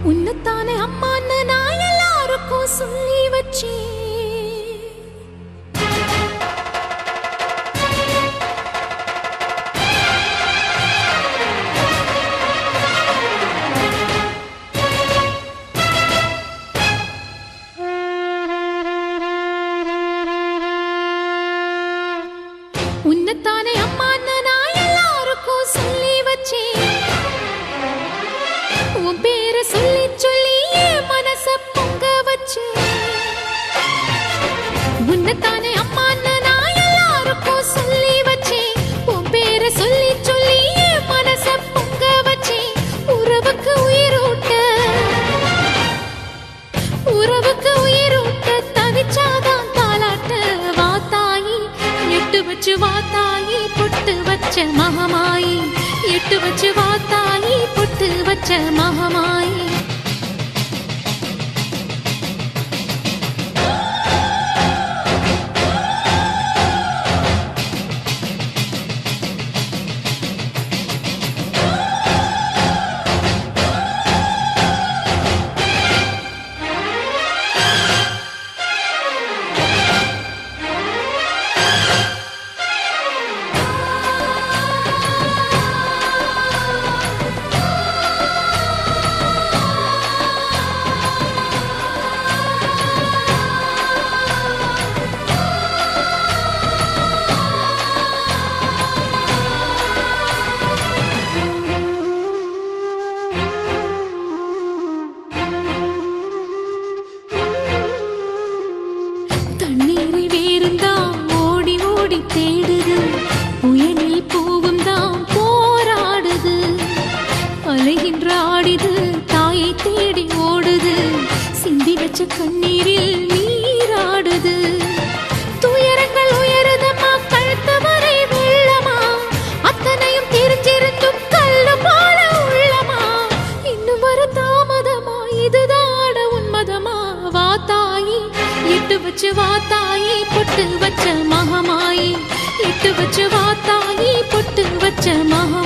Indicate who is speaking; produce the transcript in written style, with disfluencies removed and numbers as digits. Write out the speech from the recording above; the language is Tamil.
Speaker 1: உன்னத்தானே அம்மான்னு நான் எல்லாருக்கும் சொல்லி வச்சேன். உன்னத்தானே அம்மான்னு நான் எல்லாருக்கும் சொல்லி வச்சேன். உன் பேரை சொல்லி சொல்லி என் மனச பொங்க வச்சேன். உன்னத்தானே அம்மான்னு நான் எல்லாருக்கும் சொல்லி வச்சேன். உன் பேரை சொல்லி சொல்லி என் மனச பொங்க வச்சேன். உறவுக்கு உயிரூட்ட தவிச்சாதான் தாலாட்ட வாத்தாயி எட்டு வச்சு வாத்தாயி பொட்டு வச்ச மகமாயி எட்டு வச்சு வாத்தாயி பொட்டு வச்ச மகமாயி. தண்ணீரை வேறுந்தான் ஓடி ஓடி தேடுது. புயலில் பூவும் தான் போராடுது. அலைகின்ற ஆடிது தாயை தேடி ஓடுது. சிந்தி வச்ச கண்ணீரில் நீராடுது. துயரங்கள் உயருதமா கழுத்து வரை வெள்ளமா. அத்தனையும் தெரிஞ்சிருந்தும் கல்லு போல உள்ளமா. இன்னும் வர தாமதமா இதுதாட உன்மதமா. வாத்தாயி எட்டு வச்சு வாத்தாயி பொட்டு வச்ச மகமாயி எட்டு வச்சு வாத்தாயி பொட்டு வச்ச மகமாயி.